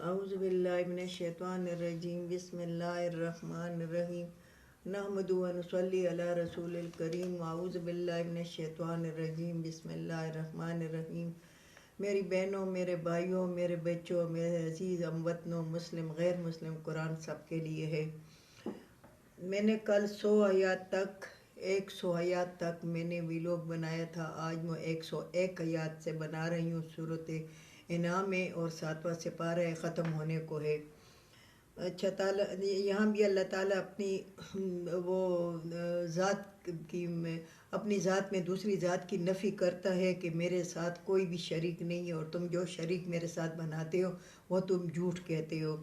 اعوذ باللہ من الشیطان الرجیم بسم اللہ الرحمن الرحیم نحمد و نصلی علی رسول الکریم اعوذ باللہ من الشیطان الرجیم بسم اللہ الرحمن الرحیم۔ میری بہنوں، میرے بھائیوں، میرے بچوں، میرے عزیز ہم وطنوں، مسلم غیر مسلم، قرآن سب کے لیے ہے۔ میں نے کل 100 آیات تک میں نے ویلوگ بنایا تھا۔ آج میں 101 آیات سے بنا رہی ہوں صورت انعام میں، اور 7واں سپارہ ختم ہونے کو ہے۔ اچھا تعالیٰ یہاں بھی اللہ تعالیٰ اپنی وہ ذات کی اپنی ذات میں دوسری ذات کی نفی کرتا ہے کہ میرے ساتھ کوئی بھی شریک نہیں ہے، اور تم جو شریک میرے ساتھ بناتے ہو وہ تم جھوٹ کہتے ہو۔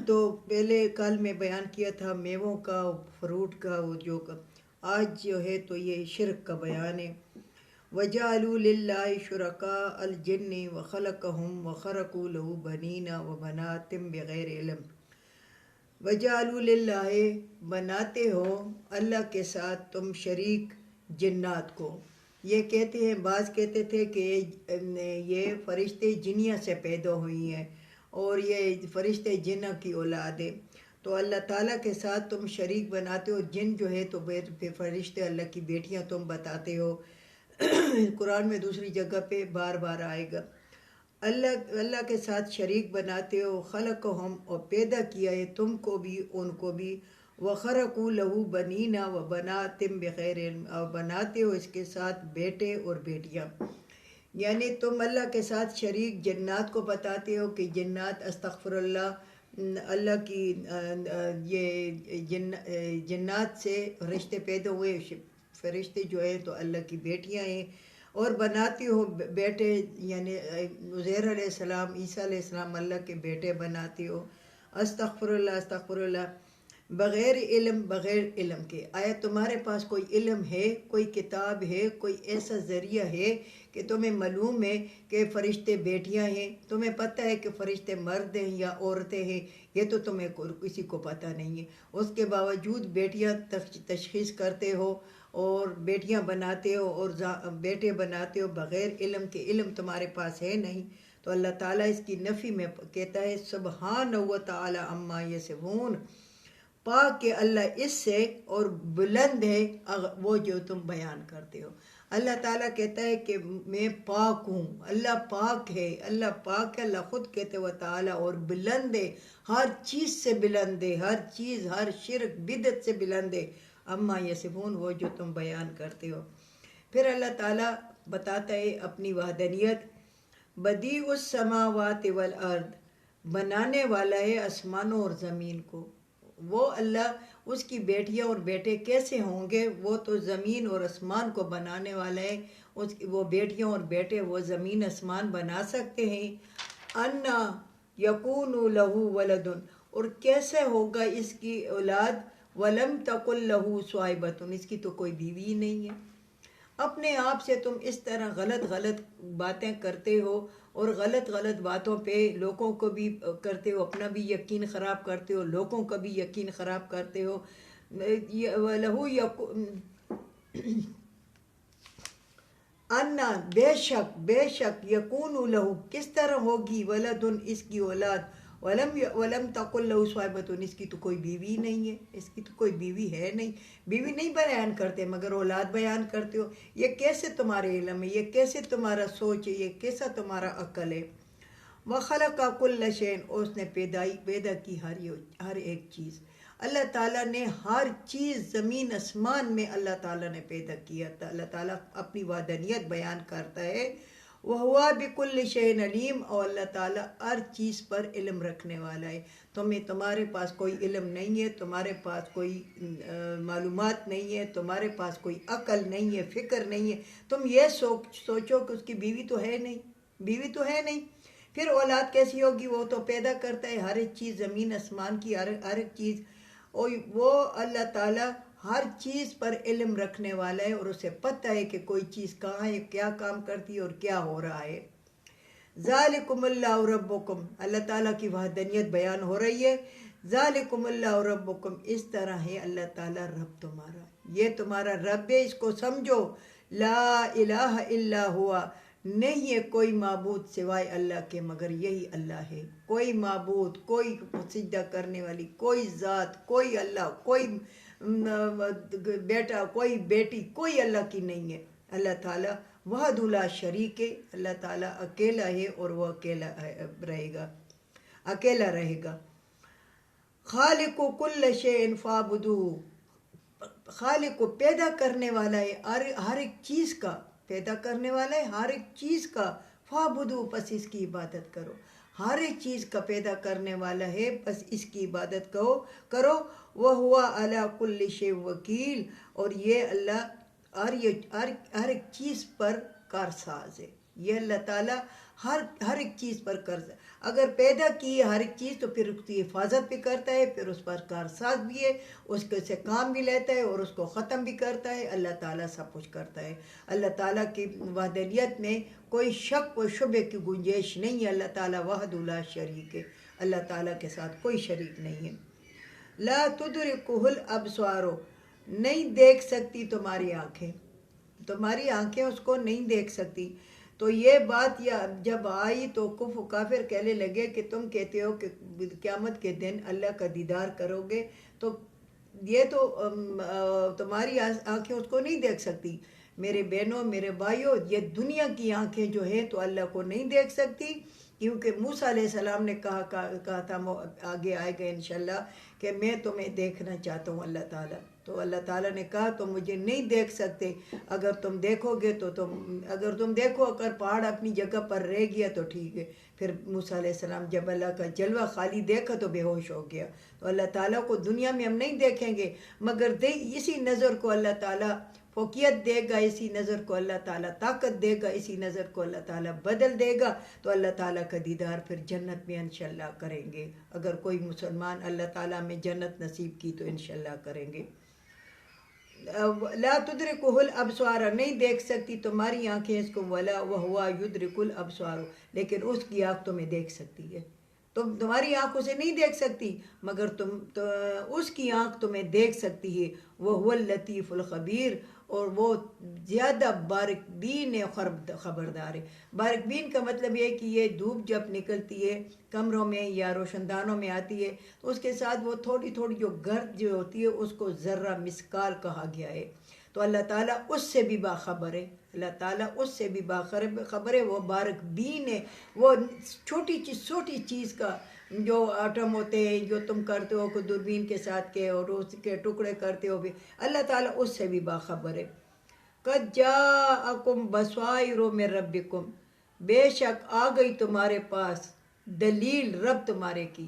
تو پہلے کل میں بیان کیا تھا میووں کا، فروٹ کا، وہ جو آج جو ہے تو یہ شرک کا بیان ہے۔ وَجَعَلُوا لِلَّهِ شُرَكَاءَ الْجِنِّ وَخَلَقَهُمْ وَخَرَقُوا لَهُ بَنِينَ وَبَنَاتٍ بِغَيْرِ عِلْمٍ۔ وَجَعَلُوا لِلَّهِ بناتے ہو اللہ کے ساتھ تم شریک جنات کو۔ یہ کہتے ہیں، بعض کہتے تھے کہ یہ فرشتے جنیاں سے پیدا ہوئی ہیں اور یہ فرشتے جنہ کی اولاد ہے، تو اللہ تعالیٰ کے ساتھ تم شریک بناتے ہو۔ جن جو ہے تو فرشتے اللہ کی بیٹیاں تم بتاتے ہو۔ قرآن میں دوسری جگہ پہ بار بار آئے گا۔ اللہ کے ساتھ شریک بناتے ہو، خلقہم، اور پیدا کیا ہے تم کو بھی ان کو بھی، وخرقوا لہو بنینا و بناتم بغیر علم، اور بناتے ہو اس کے ساتھ بیٹے اور بیٹیاں۔ یعنی تم اللہ کے ساتھ شریک جنات کو بتاتے ہو کہ جنات، استغفر اللہ کی یہ جنات سے فرشتے پیدا ہوئے، فرشتے جو ہے تو اللہ کی بیٹیاں ہیں، اور بناتے ہو بیٹے، یعنی عزیر علیہ السلام، عیسیٰ علیہ السلام اللہ کے بیٹے بناتے ہو۔ استغفر اللہ بغیر علم، بغیر علم کے۔ آیا تمہارے پاس کوئی علم ہے، کوئی کتاب ہے، کوئی ایسا ذریعہ ہے کہ تمہیں معلوم ہے کہ فرشتے بیٹیاں ہیں؟ تمہیں پتہ ہے کہ فرشتے مرد ہیں یا عورتیں ہیں؟ یہ تو تمہیں کسی کو پتہ نہیں ہے۔ اس کے باوجود بیٹیاں تشخیص کرتے ہو اور بیٹیاں بناتے ہو اور بیٹے بناتے ہو بغیر علم کے۔ علم تمہارے پاس ہے نہیں، تو اللہ تعالیٰ اس کی نفی میں کہتا ہے سبحانہ و تعالی عما یصفون، پاک کہ اللہ اس سے، اور بلند ہے وہ جو تم بیان کرتے ہو۔ اللہ تعالیٰ کہتا ہے کہ میں پاک ہوں، اللہ پاک ہے، اللہ پاک ہے، اللہ خود کہتے و تعالیٰ، اور بلند ہے، ہر چیز سے بلند ہے، ہر چیز، ہر شرک بدعت سے بلند ہے، اما یصفون، وہ جو تم بیان کرتے ہو۔ پھر اللہ تعالیٰ بتاتا ہے اپنی وحدانیت، بدیع السماوات والارض، بنانے والا ہے آسمانوں اور زمین کو۔ وہ اللہ، اس کی بیٹیاں اور بیٹے کیسے ہوں گے؟ وہ تو زمین اور آسمان کو بنانے والا ہے، وہ بیٹیاں اور بیٹے وہ زمین آسمان بنا سکتے ہیں؟ انا یکون لہ ولد، اور کیسے ہوگا اس کی اولاد؟ ولم تکن لہ صاحبۃ، اس کی تو کوئی بیوی نہیں ہے۔ اپنے آپ سے تم اس طرح غلط باتیں کرتے ہو، اور غلط باتوں پہ لوگوں کو بھی کرتے ہو، اپنا بھی یقین خراب کرتے ہو، لوگوں کا بھی یقین خراب کرتے ہو۔ انا، بے شک یکون لہو، کس طرح ہوگی، ولدن، اس کی اولاد، ولم تقل لہو صاحبۃ، اس کی تو کوئی بیوی نہیں ہے، اس کی تو کوئی بیوی ہے نہیں۔ بیوی نہیں بیان کرتے مگر اولاد بیان کرتے ہو۔ یہ کیسے تمہارے علم ہے؟ یہ کیسے تمہارا سوچ ہے؟ یہ کیسا تمہارا عقل ہے؟ وَخَلَقَ كُلَّ شَيْءٍ، اور اس نے پیدا کی ہر ایک چیز۔ اللہ تعالیٰ نے ہر چیز زمین آسمان میں اللہ تعالیٰ نے پیدا کیا تھا۔ اللہ تعالیٰ اپنی وحدانیت بیان کرتا ہے، وَهُوَ بِكُلِّ شَيْءٍ عَلِيمٌ، اور اللہ تعالیٰ ہر چیز پر علم رکھنے والا ہے۔ تمہارے پاس کوئی علم نہیں ہے، تمہارے پاس کوئی معلومات نہیں ہے، تمہارے پاس کوئی عقل نہیں ہے، فکر نہیں ہے۔ تم یہ سوچو کہ اس کی بیوی تو ہے نہیں، پھر اولاد کیسی ہوگی؟ وہ تو پیدا کرتا ہے ہر ایک چیز، زمین آسمان کی ہر ایک چیز، اور وہ اللہ تعالیٰ ہر چیز پر علم رکھنے والا ہے، اور اسے پتہ ہے کہ کوئی چیز کہاں ہے، کیا کام کرتی ہے اور کیا ہو رہا ہے۔ ذالکم اللہ ربکم، اللہ تعالیٰ کی وحدانیت بیان ہو رہی ہے۔ ذالکم اللہ ربکم، اس طرح ہے اللہ تعالیٰ رب تمہارا، یہ تمہارا رب ہے، اس کو سمجھو۔ لا الہ الا ہوا، نہیں ہے کوئی معبود سوائے اللہ کے مگر یہی اللہ ہے. کوئی معبود، کوئی سجدہ کرنے والی، کوئی ذات، کوئی اللہ، کوئی بیٹا، کوئی بیٹی، کوئی اللہ کی نہیں ہے. اللہ تعالیٰ وحدہ لا شریک ہے. اللہ تعالیٰ اکیلا ہے اور وہ اکیلا رہے گا، اکیلا رہے گا. خالق کل شیء فاعبدوہ، خالق کو پیدا کرنے والا ہے ہر ایک چیز کا، پیدا کرنے والا ہے ہر ایک چیز کا. فاعبدوہ، پس اس کی عبادت کرو. ہر ایک چیز کا پیدا کرنے والا ہے، بس اس کی عبادت کرو. وَهُوَ عَلَى كُلِّ شَيْءٍ وَكِيلٌ، اور یہ اللہ ہر ایک چیز پر کارساز ہے. یہ اللہ تعالیٰ ہر ایک چیز پر اگر پیدا کی ہے ہر ایک چیز تو پھر اس کی حفاظت بھی کرتا ہے، پھر اس پر کارساز بھی ہے، اس کے سے کام بھی لیتا ہے اور اس کو ختم بھی کرتا ہے. اللہ تعالیٰ سب کچھ کرتا ہے. اللہ تعالیٰ کی وحدانیت میں کوئی شک و شبہ کی گنجائش نہیں ہے. اللہ تعالیٰ وحدہ لا شریک ہے. اللہ تعالیٰ کے ساتھ کوئی شریک نہیں ہے. لا تدرکہ الابصار، نہیں دیکھ سکتی تمہاری آنکھیں، تمہاری آنکھیں اس کو نہیں دیکھ سکتی. تو یہ بات جب آئی تو کافر کہنے لگے کہ تم کہتے ہو کہ قیامت کے دن اللہ کا دیدار کرو گے، تو یہ تو تمہاری آنکھیں اس کو نہیں دیکھ سکتی. میرے بہنوں، میرے بھائیوں، یہ دنیا کی آنکھیں جو ہیں تو اللہ کو نہیں دیکھ سکتی، کیونکہ موسیٰ علیہ السلام نے کہا تھا، آگے آئے گا انشاءاللہ، کہ میں تمہیں دیکھنا چاہتا ہوں اللہ تعالیٰ. تو اللہ تعالیٰ نے کہا تم مجھے نہیں دیکھ سکتے. اگر تم دیکھو گے تو اگر پہاڑ اپنی جگہ پر رہ گیا تو ٹھیک ہے. پھر موسیٰ علیہ السلام جب اللہ کا جلوہ خالی دیکھا تو بے ہوش ہو گیا. تو اللہ تعالیٰ کو دنیا میں ہم نہیں دیکھیں گے، مگر اسی نظر کو اللہ تعالیٰ فوقیت دے گا، اسی نظر کو اللہ تعالیٰ طاقت دے گا، اسی نظر کو اللہ تعالیٰ بدل دے گا. تو اللہ تعالیٰ کا دیدار پھر جنت میں انشاءاللہ کریں گے. اگر کوئی مسلمان اللہ تعالیٰ میں جنت نصیب کی تو انشاءاللہ کریں گے. لا تدرکہ الابصار، نہیں دیکھ سکتی تمہاری آنکھیں اس کو. ولا وہو یدرک الابصار، لیکن اس کی آنکھ تمہیں دیکھ سکتی ہے. تم تمہاری آنکھوں سے نہیں دیکھ سکتی، مگر اس کی آنکھ تمہیں دیکھ سکتی ہے. وہو اللطیف الخبیر، اور وہ زیادہ بارک بین خبردار ہے. بارک بین کا مطلب یہ ہے کہ یہ دھوپ جب نکلتی ہے کمروں میں یا روشن دانوں میں آتی ہے تو اس کے ساتھ وہ تھوڑی تھوڑی جو گرد جو ہوتی ہے اس کو ذرہ مسکال کہا گیا ہے. تو اللہ تعالیٰ اس سے بھی باخبر ہے. اللہ تعالیٰ اس سے بھی باخبر ہے. وہ بارک بین ہے. وہ چھوٹی چیز کا جو آٹم ہوتے ہیں، جو تم کرتے ہو کہ دوربین کے ساتھ کے اور اس کے ٹکڑے کرتے ہو بھی، اللہ تعالیٰ اس سے بھی باخبر ہے. قد جاءکم بصائر من ربکم، بے شک آ گئی تمہارے پاس دلیل رب تمہارے کی.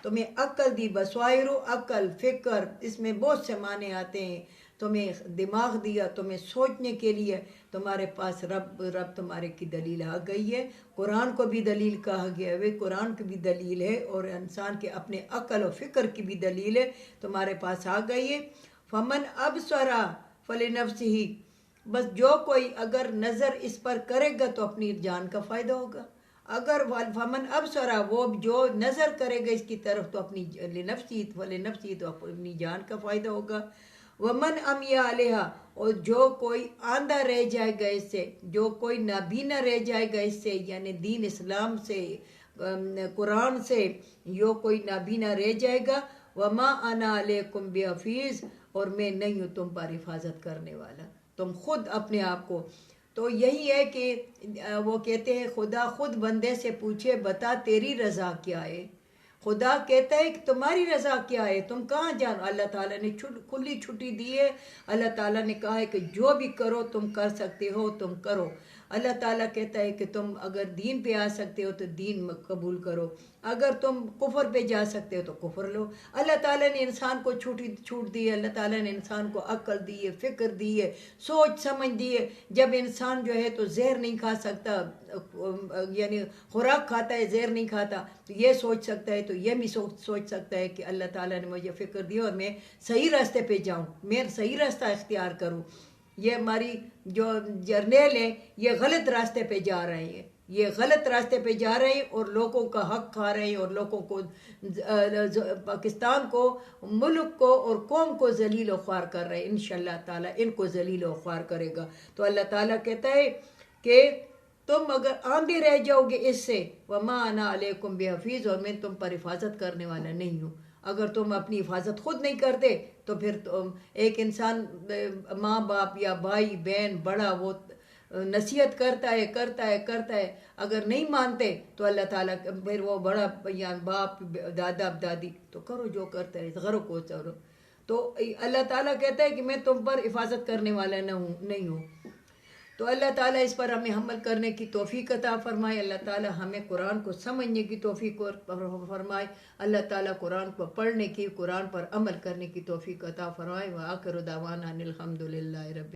تمہیں عقل دی. بصائر، عقل، فکر، اس میں بہت سے معنی آتے ہیں. تمہیں دماغ دیا تمہیں سوچنے کے لیے. تمہارے پاس رب تمہارے کی دلیل آ گئی ہے. قرآن کو بھی دلیل کہا گیا ہے، قرآن کی بھی دلیل ہے، اور انسان کے اپنے عقل و فکر کی بھی دلیل ہے، تمہارے پاس آ گئی ہے. فمن ابصر فلنفسہ، بس جو کوئی اگر نظر اس پر کرے گا تو اپنی جان کا فائدہ ہوگا. اگر فمن ابصر، وہ جو نظر کرے گا اس کی طرف تو اپنی فلنفسہ تو اپنی جان کا فائدہ ہوگا. ومن عمی علیہ، اور جو کوئی آندھا رہ جائے گا اس سے، جو کوئی نابینا رہ جائے گا اس سے، یعنی دین اسلام سے، قرآن سے جو کوئی نابینا رہ جائے گا. وما انا علیکم بحفیظ، اور میں نہیں ہوں تم پر حفاظت کرنے والا، تم خود اپنے آپ کو. تو یہی ہے کہ وہ کہتے ہیں خدا خود بندے سے پوچھے بتا تیری رضا کیا ہے. خدا کہتا ہے کہ تمہاری رضا کیا ہے، تم کہاں جانو. اللہ تعالیٰ نے کھلی چھٹی دی ہے. اللہ تعالیٰ نے کہا ہے کہ جو بھی کرو تم کر سکتے ہو تم کرو. اللہ تعالیٰ کہتا ہے کہ تم اگر دین پہ آ سکتے ہو تو دین قبول کرو، اگر تم کفر پہ جا سکتے ہو تو کفر لو. اللہ تعالیٰ نے انسان کو چھوٹ دی ہے. اللہ تعالیٰ نے انسان کو عقل دی ہے، فکر دی ہے، سوچ سمجھ دی ہے. جب انسان جو ہے تو زہر نہیں کھا سکتا، یعنی خوراک کھاتا ہے زہر نہیں کھاتا، تو یہ سوچ سکتا ہے، تو یہ بھی سوچ سکتا ہے کہ اللہ تعالیٰ نے مجھے فکر دی اور میں صحیح راستے پہ جاؤں، میں صحیح راستہ اختیار کروں. یہ ہماری جو جرنیل ہیں یہ غلط راستے پہ جا رہے ہیں، یہ غلط راستے پہ جا رہے ہیں اور لوگوں کا حق کھا رہے ہیں، اور لوگوں کو پاکستان کو، ملک کو اور قوم کو ذلیل و خوار کر رہے ہیں. انشاءاللہ تعالیٰ ان کو ذلیل و خوار کرے گا. تو اللہ تعالیٰ کہتا ہے کہ تم اگر آندھے رہ جاؤ گے اس سے، وما انا علیکم بحفیظ، اور میں تم پر حفاظت کرنے والا نہیں ہوں۔ اگر تم اپنی حفاظت خود نہیں کرتے تو پھر ایک انسان ماں باپ یا بھائی بہن بڑا وہ نصیحت کرتا ہے، اگر نہیں مانتے تو اللہ تعالیٰ پھر وہ بڑا یا باپ دادا دادی تو کرو جو کرتا ہے، غرق ہو چلو۔ تو اللہ تعالیٰ کہتا ہے کہ میں تم پر حفاظت کرنے والا نہیں ہوں۔ تو اللہ تعالیٰ اس پر ہمیں عمل کرنے کی توفیق عطا فرمائے، اللہ تعالیٰ ہمیں قرآن کو سمجھنے کی توفیق فرمائے، اللہ تعالیٰ قرآن کو پڑھنے کی، قرآن پر عمل کرنے کی توفیق عطا فرمائے۔ وآخر دعوانا ان الحمد للہ رب